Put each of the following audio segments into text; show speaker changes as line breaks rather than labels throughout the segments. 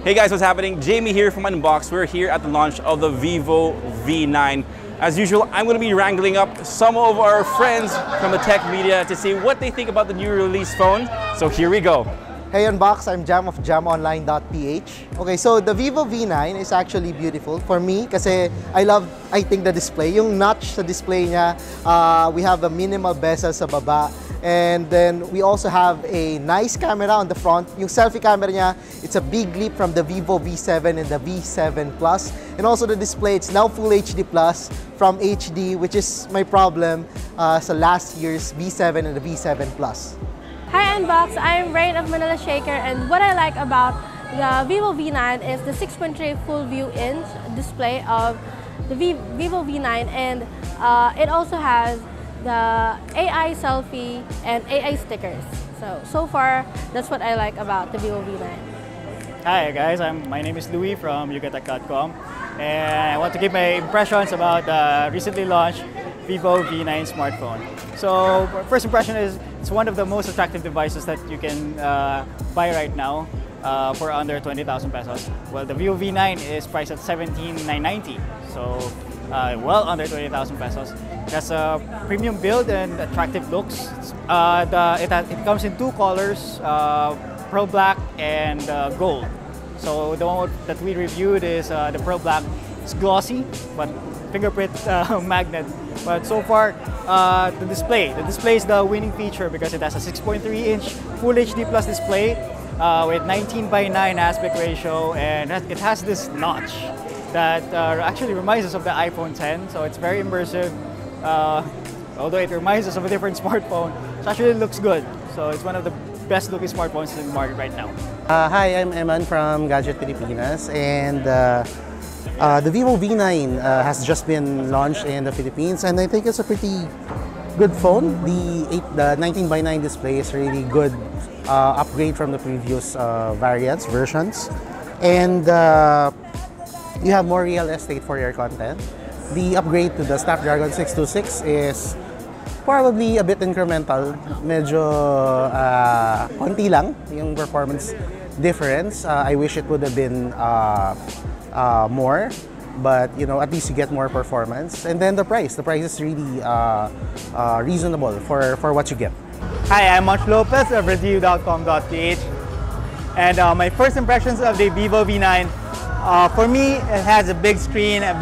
Hey guys, what's happening? Jamie here from Unbox. We're here at the launch of the Vivo V9. As usual, I'm going to be wrangling up some of our friends from the tech media to see what they think about the new release phone. So here we go.
Hey Unbox, I'm Jam of jamonline.ph. Okay, so the Vivo V9 is actually beautiful for me kasi I think the display. Yung notch sa display niya, we have a minimal bezel sa baba. And then we also have a nice camera on the front. Yung selfie camera niya, it's a big leap from the Vivo V7 and the V7 Plus. And also the display, it's now Full HD Plus from HD, which is my problem sa last year's V7 and the V7 Plus.
Hi Unbox, I'm Rain of Manila Shaker, and what I like about the Vivo V9 is the 6.3 full view inch display of the Vivo V9, and it also has the AI selfie and AI stickers. So far, that's what I like about the Vivo V9.
Hi guys, my name is Louis from yugatech.com, and I want to give my impressions about the recently launched Vivo V9 smartphone. So first impression is it's one of the most attractive devices that you can buy right now for under 20,000 pesos. Well, the Vivo V9 is priced at 17,990, so well under 20,000 pesos. It has a premium build and attractive looks. It comes in two colors, Pro Black and Gold. So the one that we reviewed is the Pro Black. It's glossy, but fingerprint magnet. But so far, the display is the winning feature because it has a 6.3-inch Full HD Plus display with 19:9 aspect ratio, and it has this notch that actually reminds us of the iPhone X. So it's very immersive. Although it reminds us of a different smartphone, it actually looks good. So it's one of the best looking smartphones in the market right now.
Hi, I'm Eman from Gadget Pilipinas, and the Vivo V9 has just been launched in the Philippines, and I think it's a pretty good phone. The 19:9 display is really good upgrade from the previous versions, and you have more real estate for your content. The upgrade to the Snapdragon 626 is probably a bit incremental. Medyo konti lang yung performance difference. I wish it would have been more, but you know, at least you get more performance. And then the price is really reasonable for what you get.
Hi, I'm Monch Lopez of review.com.ph, and my first impressions of the Vivo V9. For me, it has a big screen, a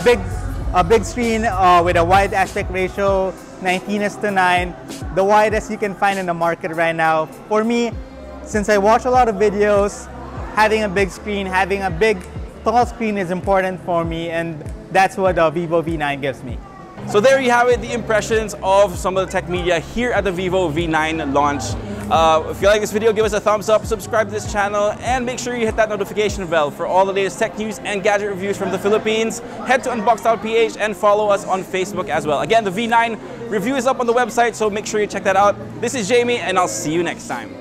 big screen with a wide aspect ratio, 19:9, the widest you can find in the market right now. For me, since I watch a lot of videos, having a big screen, having a big tall screen is important for me, and that's what the Vivo V9 gives me.
So there you have it, the impressions of some of the tech media here at the Vivo V9 launch. If you like this video, give us a thumbs up, subscribe to this channel, and make sure you hit that notification bell for all the latest tech news and gadget reviews from the Philippines. Head to Unbox.ph and follow us on Facebook as well. Again, the V9 review is up on the website, so make sure you check that out. This is Jamie, and I'll see you next time.